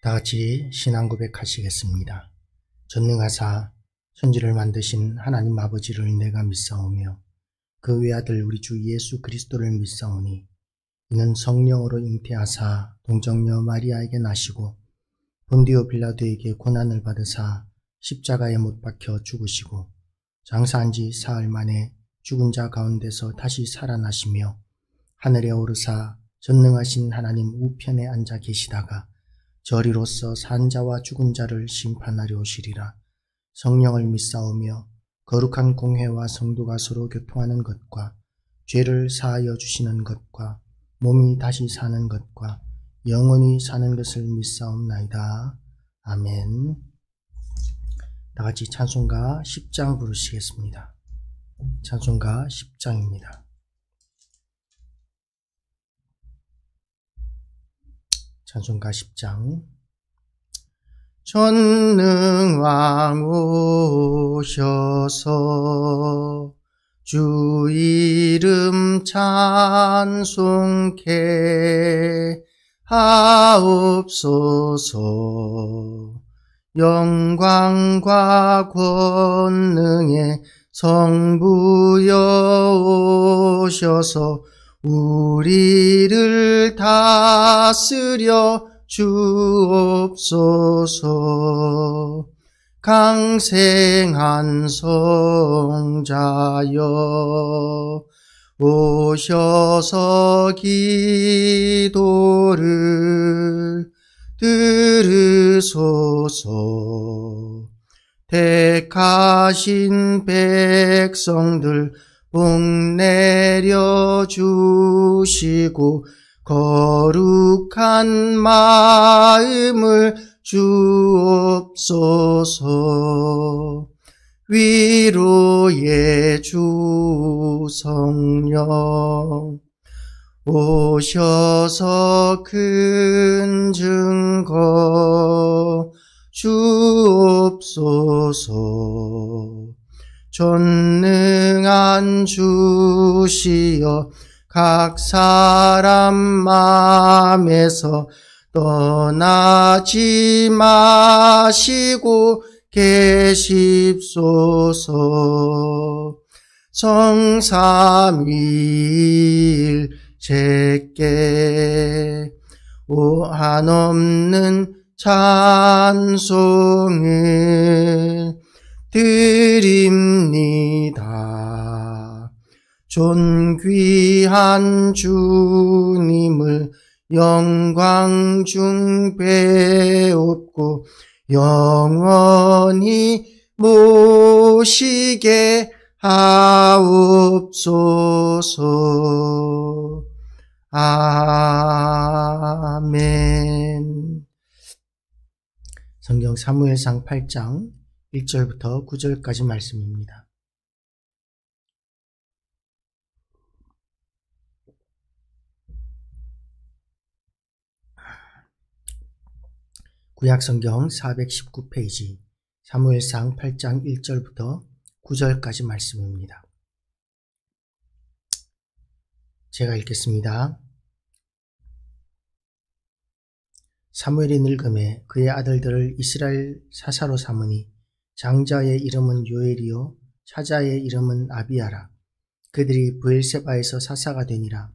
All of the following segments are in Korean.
다 같이 신앙 고백하시겠습니다. 전능하사 천지를 만드신 하나님 아버지를 내가 믿사오며 그 외아들 우리 주 예수 그리스도를 믿사오니 이는 성령으로 잉태하사 동정녀 마리아에게 나시고 본디오 빌라도에게 고난을 받으사 십자가에 못 박혀 죽으시고 장사한 지 사흘 만에 죽은 자 가운데서 다시 살아나시며 하늘에 오르사 전능하신 하나님 우편에 앉아 계시다가 저리로서 산 자와 죽은 자를 심판하려 오시리라. 성령을 믿사오며 거룩한 공회와 성도가 서로 교통하는 것과 죄를 사하여 주시는 것과 몸이 다시 사는 것과 영원히 사는 것을 믿사옵나이다. 아멘. 다같이 찬송가 10장 부르시겠습니다. 찬송가 10장입니다. 찬송가 10장. 전능왕 오셔서 주 이름 찬송케 하옵소서. 영광과 권능의 성부여 오셔서 우리를 다스려 주옵소서. 강생한 성자여 오셔서 기도를 들으소서. 택하신 백성들 복 내려 주시고 거룩한 마음을 주옵소서. 위로의 주 성령 오셔서 큰 증거 주옵소서. 전능한 주시여 각 사람 맘에서 떠나지 마시고 계십소서. 성삼위일 제께 한없는 찬송을 드립니다. 존귀한 주님을 영광 중 배웁고 영원히 모시게 하옵소서. 아멘. 성경 사무엘상 8장 1절부터 9절까지 말씀입니다. 구약성경 419페이지 사무엘상 8장 1절부터 9절까지 말씀입니다. 제가 읽겠습니다. 사무엘이 늙음에 그의 아들들을 이스라엘 사사로 삼으니 장자의 이름은 요엘이요 차자의 이름은 아비야라. 그들이 브엘세바에서 사사가 되니라.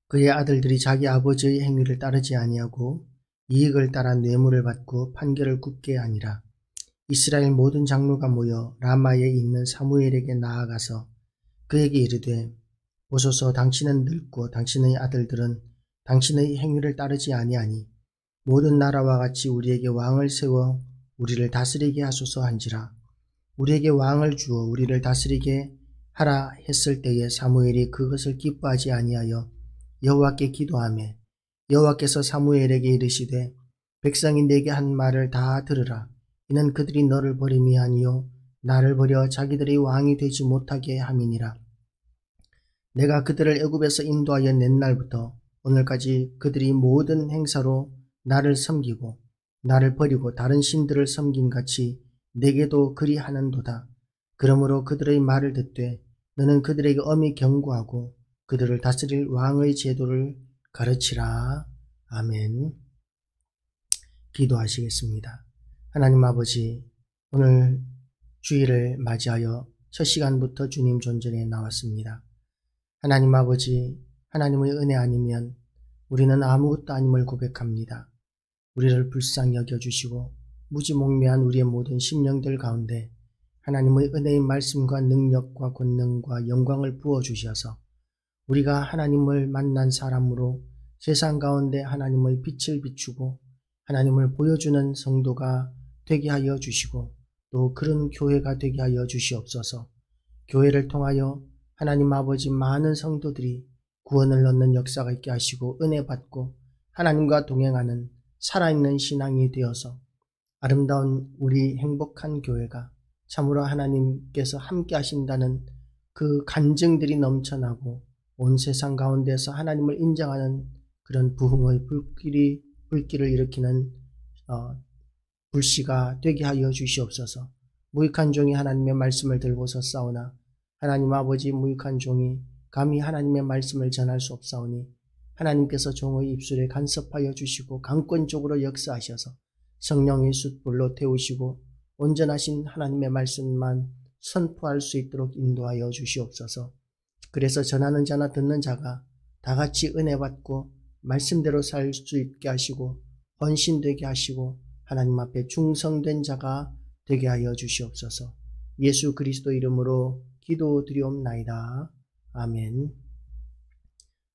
그의 아들들이 자기 아버지의 행위를 따르지 아니하고 이익을 따라 뇌물을 받고 판결을 굽게 하니라. 이스라엘 모든 장로가 모여 라마에 있는 사무엘에게 나아가서 그에게 이르되 보소서 당신은 늙고 당신의 아들들은 당신의 행위를 따르지 아니하니 모든 나라와 같이 우리에게 왕을 세워 우리를 다스리게 하소서 한지라. 우리에게 왕을 주어 우리를 다스리게 하라 했을 때에 사무엘이 그것을 기뻐하지 아니하여 여호와께 기도하매 여호와께서 사무엘에게 이르시되 백성이 내게 한 말을 다 들으라. 이는 그들이 너를 버림이 아니요 나를 버려 자기들이 왕이 되지 못하게 함이니라. 내가 그들을 애굽에서 인도하여 낸 날부터 오늘까지 그들이 모든 행사로 나를 섬기고 나를 버리고 다른 신들을 섬긴 같이 내게도 그리하는도다. 그러므로 그들의 말을 듣되 너는 그들에게 엄히 경고하고 그들을 다스릴 왕의 제도를 가르치라. 아멘. 기도하시겠습니다. 하나님 아버지, 오늘 주일을 맞이하여 첫 시간부터 주님 존전에 나왔습니다. 하나님 아버지, 하나님의 은혜 아니면 우리는 아무것도 아님을 고백합니다. 우리를 불쌍히 여겨주시고 무지몽매한 우리의 모든 심령들 가운데 하나님의 은혜의 말씀과 능력과 권능과 영광을 부어주셔서 우리가 하나님을 만난 사람으로 세상 가운데 하나님의 빛을 비추고 하나님을 보여주는 성도가 되게 하여 주시고 또 그런 교회가 되게 하여 주시옵소서. 교회를 통하여 하나님 아버지 많은 성도들이 구원을 얻는 역사가 있게 하시고 은혜 받고 하나님과 동행하는 살아있는 신앙이 되어서 아름다운 우리 행복한 교회가 참으로 하나님께서 함께 하신다는 그 간증들이 넘쳐나고 온 세상 가운데서 하나님을 인정하는 그런 부흥의 불길을 일으키는 불씨가 되게 하여 주시옵소서. 무익한 종이 하나님의 말씀을 들고서 싸우나 하나님 아버지 무익한 종이 감히 하나님의 말씀을 전할 수 없사오니 하나님께서 종의 입술에 간섭하여 주시고 강권적으로 역사하셔서 성령의 숯불로 태우시고 온전하신 하나님의 말씀만 선포할 수 있도록 인도하여 주시옵소서. 그래서 전하는 자나 듣는 자가 다 같이 은혜 받고 말씀대로 살 수 있게 하시고 헌신되게 하시고 하나님 앞에 충성된 자가 되게 하여 주시옵소서. 예수 그리스도 이름으로 기도드리옵나이다. 아멘.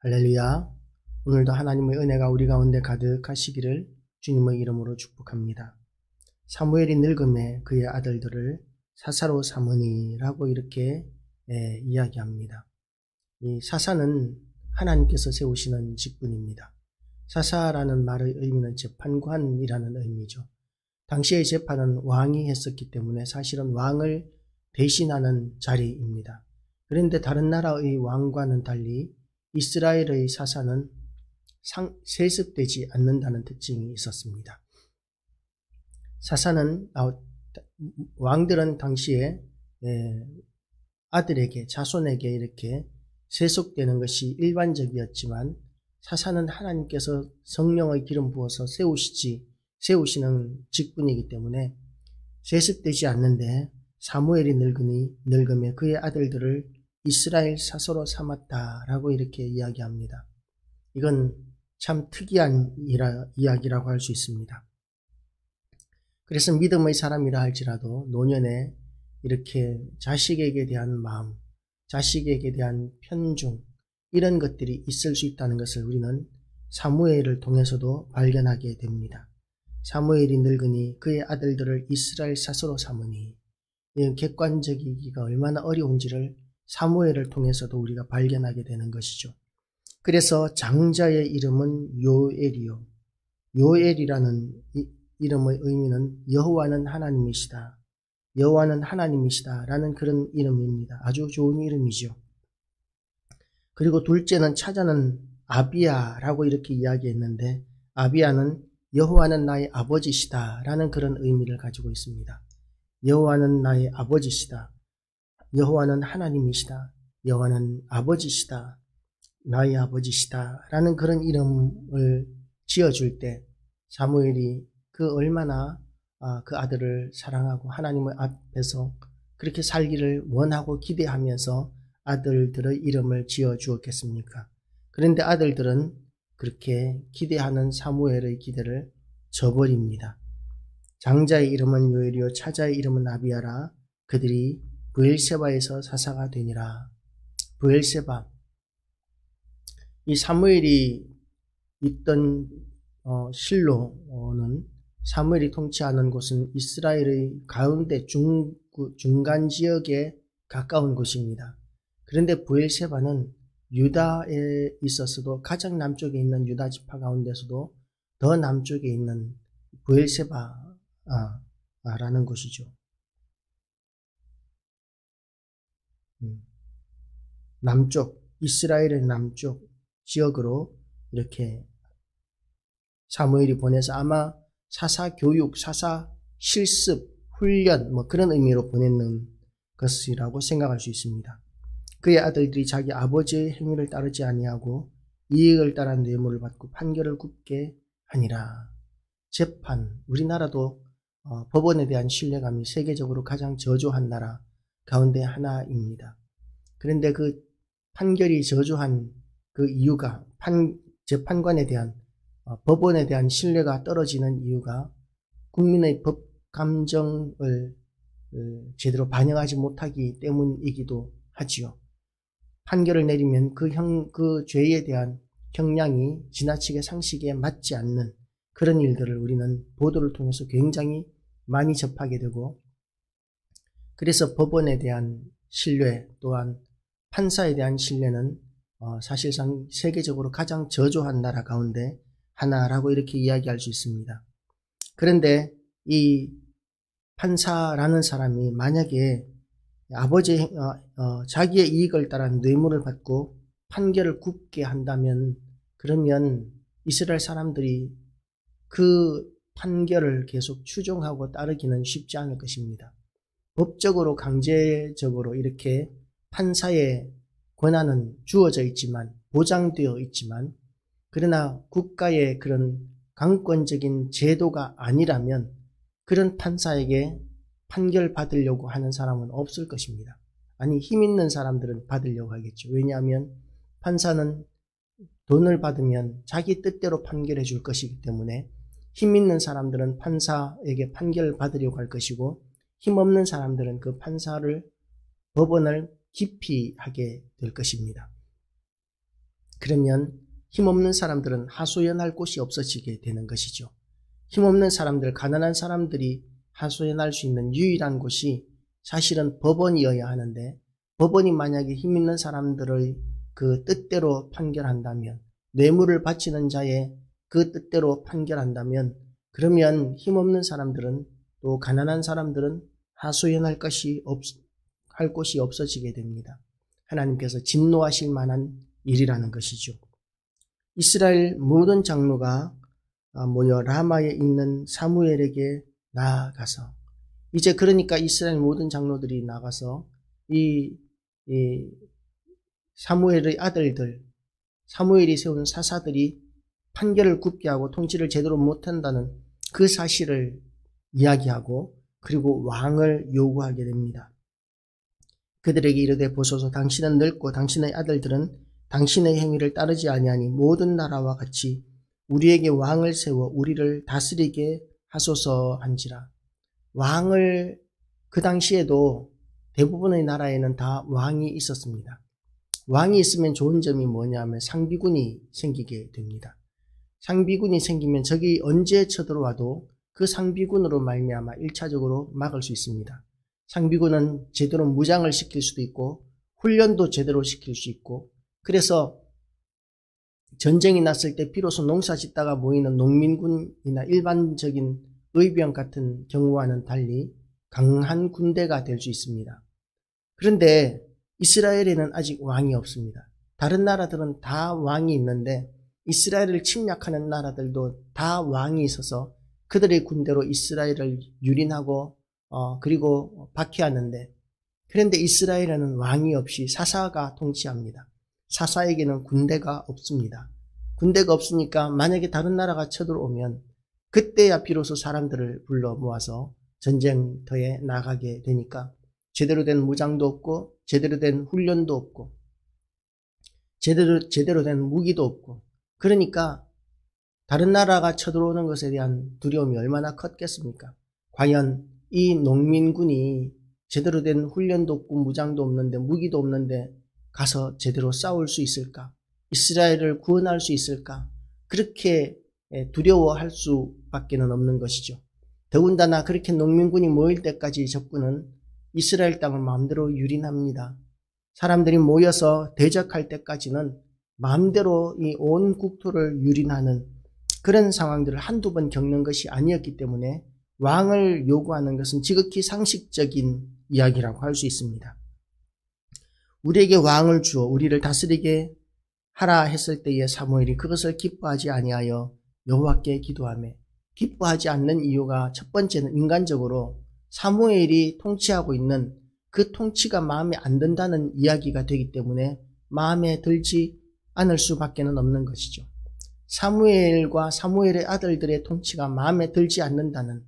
할렐루야. 오늘도 하나님의 은혜가 우리 가운데 가득하시기를 주님의 이름으로 축복합니다. 사무엘이 늙음에 그의 아들들을 사사로 삼으니라고 이렇게 이야기합니다. 이 사사는 하나님께서 세우시는 직분입니다. 사사라는 말의 의미는 재판관이라는 의미죠. 당시의 재판은 왕이 했었기 때문에 사실은 왕을 대신하는 자리입니다. 그런데 다른 나라의 왕과는 달리 이스라엘의 사사는 세습되지 않는다는 특징이 있었습니다. 사사는 왕들은 당시에 아들에게 자손에게 이렇게 세속되는 것이 일반적이었지만 사사는 하나님께서 성령의 기름 부어서 세우시는 직분이기 때문에 세습되지 않는데 사무엘이 늙음에 그의 아들들을 이스라엘 사서로 삼았다라고 이렇게 이야기합니다. 이건 참 특이한 이야기라고 할 수 있습니다. 그래서 믿음의 사람이라 할지라도 노년에 이렇게 자식에게 대한 마음, 자식에게 대한 편중 이런 것들이 있을 수 있다는 것을 우리는 사무엘을 통해서도 발견하게 됩니다. 사무엘이 늙으니 그의 아들들을 이스라엘 사서로 삼으니 이 객관적이기가 얼마나 어려운지를 사무엘을 통해서도 우리가 발견하게 되는 것이죠. 그래서 장자의 이름은 요엘이요. 요엘이라는 이름의 의미는 여호와는 하나님이시다. 여호와는 하나님이시다 라는 그런 이름입니다. 아주 좋은 이름이죠. 그리고 둘째는 차자는 아비야라고 이렇게 이야기했는데 아비야는 여호와는 나의 아버지시다 라는 그런 의미를 가지고 있습니다. 여호와는 나의 아버지시다. 여호와는 하나님이시다. 여호와는 아버지시다. 나의 아버지시다 라는 그런 이름을 지어줄 때 사무엘이 그 얼마나 그 아들을 사랑하고 하나님의 앞에서 그렇게 살기를 원하고 기대하면서 아들들의 이름을 지어 주었겠습니까? 그런데 아들들은 그렇게 기대하는 사무엘의 기대를 저버립니다. 장자의 이름은 요엘이요 차자의 이름은 아비야라. 그들이 브엘세바에서 사사가 되니라. 브엘세바, 이 사무엘이 있던 실로는 사무엘이 통치하는 곳은 이스라엘의 가운데 중간 지역에 가까운 곳입니다. 그런데 브엘세바는 유다에 있어서도 가장 남쪽에 있는 유다 지파 가운데서도 더 남쪽에 있는 브엘세바라는 곳이죠. 남쪽, 이스라엘의 남쪽 지역으로 이렇게 사무엘이 보내서 아마 사사 교육, 사사 실습, 훈련 그런 의미로 보냈는 것이라고 생각할 수 있습니다. 그의 아들들이 자기 아버지의 행위를 따르지 아니하고 이익을 따라 뇌물을 받고 판결을 굽게 하니라. 재판, 우리나라도 법원에 대한 신뢰감이 세계적으로 가장 저조한 나라 가운데 하나입니다. 그런데 그 판결이 저조한 그 이유가 재판관에 대한 법원에 대한 신뢰가 떨어지는 이유가 국민의 법 감정을 제대로 반영하지 못하기 때문이기도 하지요. 판결을 내리면 그 죄에 대한 형량이 지나치게 상식에 맞지 않는 그런 일들을 우리는 보도를 통해서 굉장히 많이 접하게 되고, 그래서 법원에 대한 신뢰 또한 판사에 대한 신뢰는 사실상 세계적으로 가장 저조한 나라 가운데 하나라고 이렇게 이야기할 수 있습니다. 그런데 이 판사라는 사람이 만약에 자기의 이익을 따라 뇌물을 받고 판결을 굽게 한다면, 그러면 이스라엘 사람들이 그 판결을 계속 추종하고 따르기는 쉽지 않을 것입니다. 법적으로 강제적으로 이렇게 판사의 권한은 주어져 있지만, 보장되어 있지만, 그러나 국가의 그런 강권적인 제도가 아니라면 그런 판사에게 판결 받으려고 하는 사람은 없을 것입니다. 아니, 힘 있는 사람들은 받으려고 하겠죠. 왜냐하면 판사는 돈을 받으면 자기 뜻대로 판결해 줄 것이기 때문에 힘 있는 사람들은 판사에게 판결을 받으려고 할 것이고, 힘없는 사람들은 그 법원을 기피하게 될 것입니다. 그러면 힘없는 사람들은 하소연할 곳이 없어지게 되는 것이죠. 힘없는 사람들, 가난한 사람들이 하소연할 수 있는 유일한 곳이 사실은 법원이어야 하는데, 법원이 만약에 힘 있는 사람들의 그 뜻대로 판결한다면, 뇌물을 바치는 자의 그 뜻대로 판결한다면, 그러면 힘없는 사람들은, 또 가난한 사람들은 하소연할 곳이 없어지게 됩니다. 하나님께서 진노하실 만한 일이라는 것이죠. 이스라엘 모든 장로가 모여 라마에 있는 사무엘에게 나아가서, 이제 그러니까 이스라엘 모든 장로들이 나가서 이 사무엘의 아들들, 사무엘이 세운 사사들이 판결을 굽게 하고 통치를 제대로 못한다는 그 사실을 이야기하고, 그리고 왕을 요구하게 됩니다. 그들에게 이르되 보소서, 당신은 늙고 당신의 아들들은 당신의 행위를 따르지 아니하니 모든 나라와 같이 우리에게 왕을 세워 우리를 다스리게 하소서 한지라. 왕을, 그 당시에도 대부분의 나라에는 다 왕이 있었습니다. 왕이 있으면 좋은 점이 뭐냐면 상비군이 생기게 됩니다. 상비군이 생기면 적이 언제 쳐들어와도 그 상비군으로 말미암아 1차적으로 막을 수 있습니다. 상비군은 제대로 무장을 시킬 수도 있고 훈련도 제대로 시킬 수 있고, 그래서 전쟁이 났을 때 비로소 농사 짓다가 모이는 농민군이나 일반적인 의병 같은 경우와는 달리 강한 군대가 될 수 있습니다. 그런데 이스라엘에는 아직 왕이 없습니다. 다른 나라들은 다 왕이 있는데 이스라엘을 침략하는 나라들도 다 왕이 있어서 그들의 군대로 이스라엘을 유린하고 그리고 박해하는데, 그런데 이스라엘에는 왕이 없이 사사가 통치합니다. 사사에게는 군대가 없습니다. 군대가 없으니까 만약에 다른 나라가 쳐들어오면 그때야 비로소 사람들을 불러 모아서 전쟁터에 나가게 되니까 제대로 된 무장도 없고 제대로 된 훈련도 없고 제대로 된 무기도 없고, 그러니까 다른 나라가 쳐들어오는 것에 대한 두려움이 얼마나 컸겠습니까? 과연 이 농민군이 제대로 된 훈련도 없고 무장도 없는데 무기도 없는데 가서 제대로 싸울 수 있을까? 이스라엘을 구원할 수 있을까? 그렇게 두려워할 수밖에는 없는 것이죠. 더군다나 그렇게 농민군이 모일 때까지 적군은 이스라엘 땅을 마음대로 유린합니다. 사람들이 모여서 대적할 때까지는 마음대로 이 온 국토를 유린하는 그런 상황들을 한두 번 겪는 것이 아니었기 때문에 왕을 요구하는 것은 지극히 상식적인 이야기라고 할 수 있습니다. 우리에게 왕을 주어 우리를 다스리게 하라 했을 때에 사무엘이 그것을 기뻐하지 아니하여 여호와께 기도하며, 기뻐하지 않는 이유가 첫 번째는 인간적으로 사무엘이 통치하고 있는 그 통치가 마음에 안 든다는 이야기가 되기 때문에 마음에 들지 않을 수밖에 없는 것이죠. 사무엘과 사무엘의 아들들의 통치가 마음에 들지 않는다는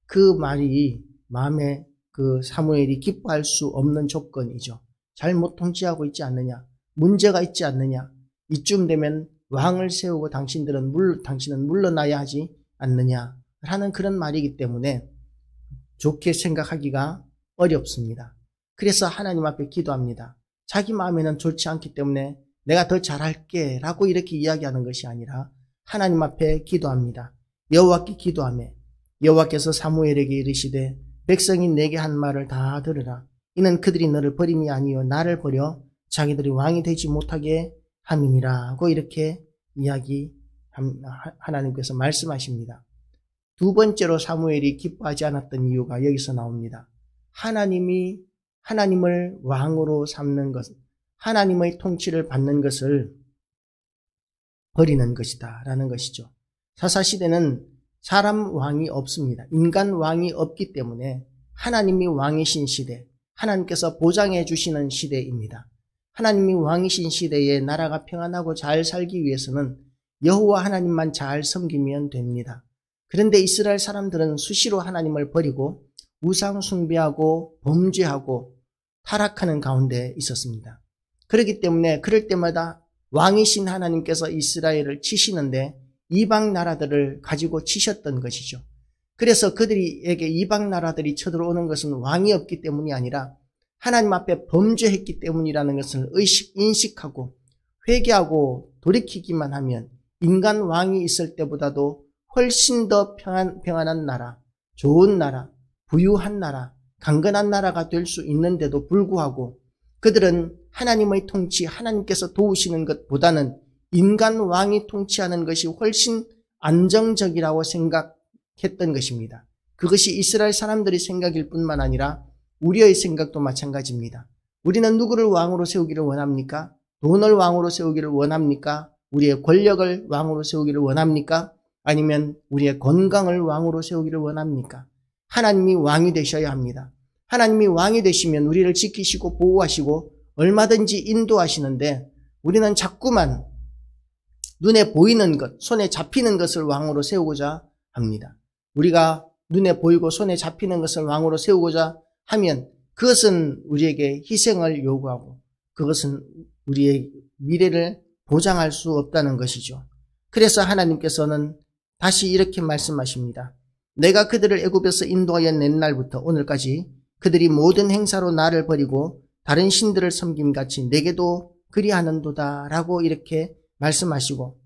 그 말이 마음에 그 사무엘이 기뻐할 수 없는 조건이죠. 잘못 통치하고 있지 않느냐, 문제가 있지 않느냐, 이쯤 되면 왕을 세우고 당신은 물러나야 하지 않느냐 하는 그런 말이기 때문에 좋게 생각하기가 어렵습니다. 그래서 하나님 앞에 기도합니다. 자기 마음에는 좋지 않기 때문에 내가 더 잘할게 라고 이렇게 이야기하는 것이 아니라 하나님 앞에 기도합니다. 여호와께 기도하며 여호와께서 사무엘에게 이르시되 백성이 내게 한 말을 다 들으라. 이는 그들이 너를 버림이 아니요 나를 버려 자기들이 왕이 되지 못하게 함이니라 고 이렇게 하나님께서 말씀하십니다. 두 번째로 사무엘이 기뻐하지 않았던 이유가 여기서 나옵니다. 하나님을 왕으로 삼는 것, 하나님의 통치를 받는 것을 버리는 것이다 라는 것이죠. 사사시대는 사람 왕이 없습니다. 인간 왕이 없기 때문에 하나님이 왕이신 시대, 하나님께서 보장해 주시는 시대입니다. 하나님이 왕이신 시대에 나라가 평안하고 잘 살기 위해서는 여호와 하나님만 잘 섬기면 됩니다. 그런데 이스라엘 사람들은 수시로 하나님을 버리고 우상 숭배하고 범죄하고 타락하는 가운데 있었습니다. 그렇기 때문에 그럴 때마다 왕이신 하나님께서 이스라엘을 치시는데 이방 나라들을 가지고 치셨던 것이죠. 그래서 그들에게 이방 나라들이 쳐들어오는 것은 왕이 없기 때문이 아니라 하나님 앞에 범죄했기 때문이라는 것을 인식하고 회개하고 돌이키기만 하면 인간 왕이 있을 때보다도 훨씬 더 평안한 나라, 좋은 나라, 부유한 나라, 강건한 나라가 될 수 있는데도 불구하고 그들은 하나님의 통치, 하나님께서 도우시는 것보다는 인간 왕이 통치하는 것이 훨씬 안정적이라고 생각했던 것입니다. 그것이 이스라엘 사람들의 생각일 뿐만 아니라 우리의 생각도 마찬가지입니다. 우리는 누구를 왕으로 세우기를 원합니까? 돈을 왕으로 세우기를 원합니까? 우리의 권력을 왕으로 세우기를 원합니까? 아니면 우리의 건강을 왕으로 세우기를 원합니까? 하나님이 왕이 되셔야 합니다. 하나님이 왕이 되시면 우리를 지키시고 보호하시고 얼마든지 인도하시는데 우리는 자꾸만 눈에 보이는 것, 손에 잡히는 것을 왕으로 세우고자 합니다. 우리가 눈에 보이고 손에 잡히는 것을 왕으로 세우고자 하면 그것은 우리에게 희생을 요구하고 그것은 우리의 미래를 보장할 수 없다는 것이죠. 그래서 하나님께서는 다시 이렇게 말씀하십니다. 내가 그들을 애굽에서 인도하여 낸 날부터 오늘까지 그들이 모든 행사로 나를 버리고 다른 신들을 섬김같이 내게도 그리하는도다 라고 이렇게 말씀하시고,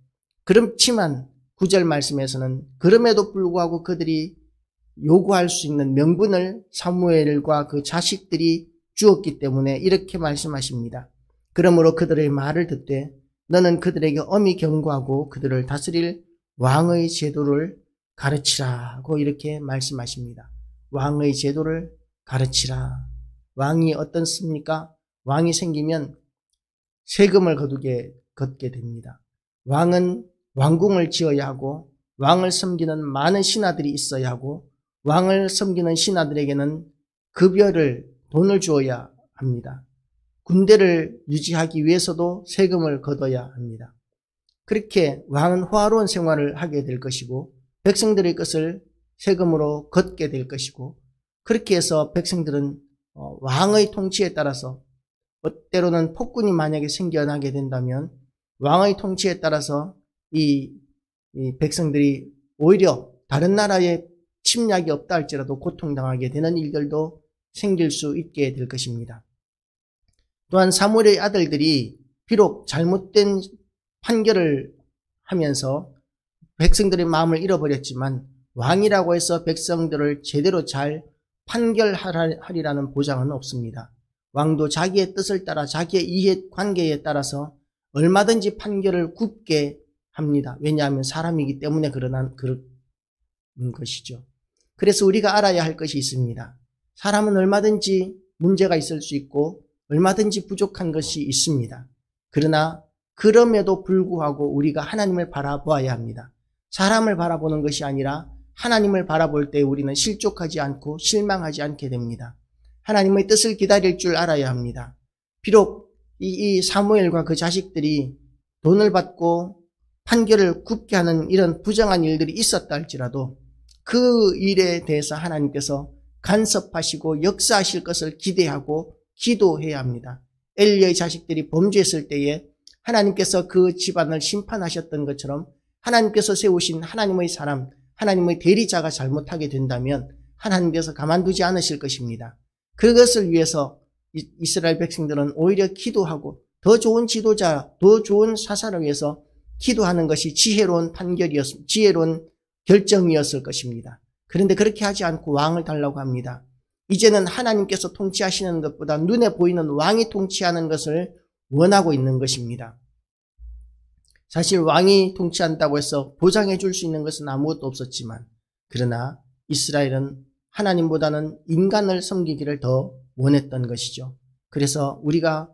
그렇지만 9절 말씀에서는 그럼에도 불구하고 그들이 요구할 수 있는 명분을 사무엘과 그 자식들이 주었기 때문에 이렇게 말씀하십니다. 그러므로 그들의 말을 듣되 너는 그들에게 엄히 경고하고 그들을 다스릴 왕의 제도를 가르치라고 이렇게 말씀하십니다. 왕의 제도를 가르치라. 왕이 어떻습니까? 왕이 생기면 세금을 걷게 됩니다. 왕은 왕궁을 지어야 하고 왕을 섬기는 많은 신하들이 있어야 하고 왕을 섬기는 신하들에게는 급여를 돈을 주어야 합니다. 군대를 유지하기 위해서도 세금을 걷어야 합니다. 그렇게 왕은 호화로운 생활을 하게 될 것이고 백성들의 것을 세금으로 걷게 될 것이고, 그렇게 해서 백성들은 왕의 통치에 따라서 때로는 폭군이 만약에 생겨나게 된다면 왕의 통치에 따라서 이 백성들이 오히려 다른 나라에 침략이 없다 할지라도 고통당하게 되는 일들도 생길 수 있게 될 것입니다. 또한 사무엘의 아들들이 비록 잘못된 판결을 하면서 백성들의 마음을 잃어버렸지만 왕이라고 해서 백성들을 제대로 잘 판결하리라는 보장은 없습니다. 왕도 자기의 뜻을 따라 자기의 이해관계에 따라서 얼마든지 판결을 굽게 합니다. 왜냐하면 사람이기 때문에 그런 것이죠. 그래서 우리가 알아야 할 것이 있습니다. 사람은 얼마든지 문제가 있을 수 있고 얼마든지 부족한 것이 있습니다. 그러나 그럼에도 불구하고 우리가 하나님을 바라보아야 합니다. 사람을 바라보는 것이 아니라 하나님을 바라볼 때 우리는 실족하지 않고 실망하지 않게 됩니다. 하나님의 뜻을 기다릴 줄 알아야 합니다. 비록 이 사무엘과 그 자식들이 돈을 받고 판결을 굽게 하는 이런 부정한 일들이 있었다 할지라도 그 일에 대해서 하나님께서 간섭하시고 역사하실 것을 기대하고 기도해야 합니다. 엘리의 자식들이 범죄했을 때에 하나님께서 그 집안을 심판하셨던 것처럼 하나님께서 세우신 하나님의 사람, 하나님의 대리자가 잘못하게 된다면 하나님께서 가만두지 않으실 것입니다. 그것을 위해서 이스라엘 백성들은 오히려 기도하고 더 좋은 지도자, 더 좋은 사사를 위해서 기도하는 것이 지혜로운 지혜로운 결정이었을 것입니다. 그런데 그렇게 하지 않고 왕을 달라고 합니다. 이제는 하나님께서 통치하시는 것보다 눈에 보이는 왕이 통치하는 것을 원하고 있는 것입니다. 사실 왕이 통치한다고 해서 보장해 줄 수 있는 것은 아무것도 없었지만 그러나 이스라엘은 하나님보다는 인간을 섬기기를 더 원했던 것이죠. 그래서 우리가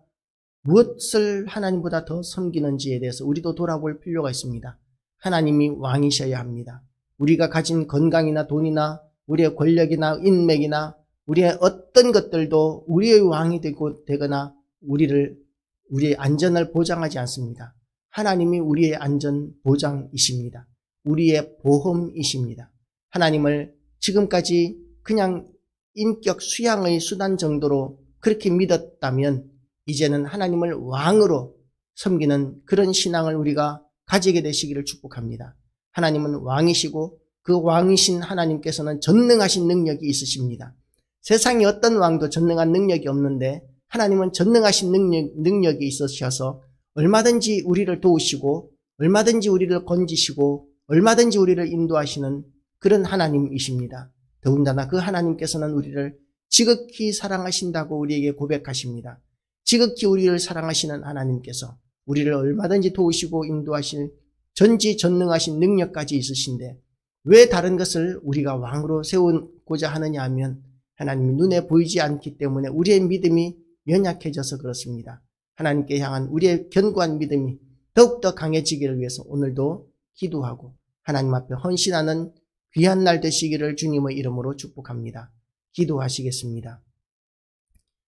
무엇을 하나님보다 더 섬기는지에 대해서 우리도 돌아볼 필요가 있습니다. 하나님이 왕이셔야 합니다. 우리가 가진 건강이나 돈이나 우리의 권력이나 인맥이나 우리의 어떤 것들도 우리의 왕이 되거나 우리의 안전을 보장하지 않습니다. 하나님이 우리의 안전 보장이십니다. 우리의 보험이십니다. 하나님을 지금까지 그냥 인격 수양의 수단 정도로 그렇게 믿었다면 이제는 하나님을 왕으로 섬기는 그런 신앙을 우리가 가지게 되시기를 축복합니다. 하나님은 왕이시고 그 왕이신 하나님께서는 전능하신 능력이 있으십니다. 세상에 어떤 왕도 전능한 능력이 없는데 하나님은 전능하신 능력이 있으셔서 얼마든지 우리를 도우시고 얼마든지 우리를 건지시고 얼마든지 우리를 인도하시는 그런 하나님이십니다. 더군다나 그 하나님께서는 우리를 지극히 사랑하신다고 우리에게 고백하십니다. 지극히 우리를 사랑하시는 하나님께서 우리를 얼마든지 도우시고 인도하실 전지전능하신 능력까지 있으신데 왜 다른 것을 우리가 왕으로 세우고자 하느냐 하면 하나님이 눈에 보이지 않기 때문에 우리의 믿음이 연약해져서 그렇습니다. 하나님께 향한 우리의 견고한 믿음이 더욱더 강해지기를 위해서 오늘도 기도하고 하나님 앞에 헌신하는 귀한 날 되시기를 주님의 이름으로 축복합니다. 기도하시겠습니다.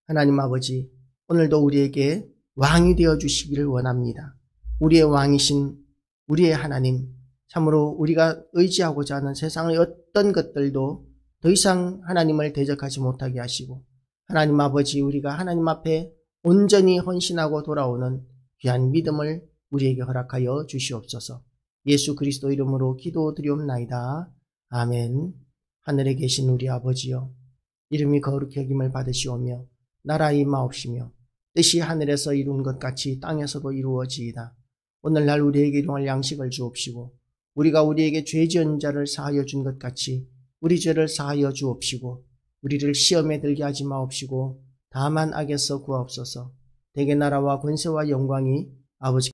하나님 아버지, 오늘도 우리에게 왕이 되어주시기를 원합니다. 우리의 왕이신 우리의 하나님, 참으로 우리가 의지하고자 하는 세상의 어떤 것들도 더 이상 하나님을 대적하지 못하게 하시고 하나님 아버지, 우리가 하나님 앞에 온전히 헌신하고 돌아오는 귀한 믿음을 우리에게 허락하여 주시옵소서. 예수 그리스도 이름으로 기도드리옵나이다. 아멘. 하늘에 계신 우리 아버지여, 이름이 거룩히 여김을 받으시오며 나라의 임하옵시며 뜻이 하늘에서 이룬 것 같이 땅에서도 이루어지이다. 오늘날 우리에게 일용할 양식을 주옵시고 우리가 우리에게 죄 지은 자를 사하여 준 것 같이 우리 죄를 사하여 주옵시고 우리를 시험에 들게 하지 마옵시고 다만 악에서 구하옵소서. 대개 나라와 권세와 영광이 아버지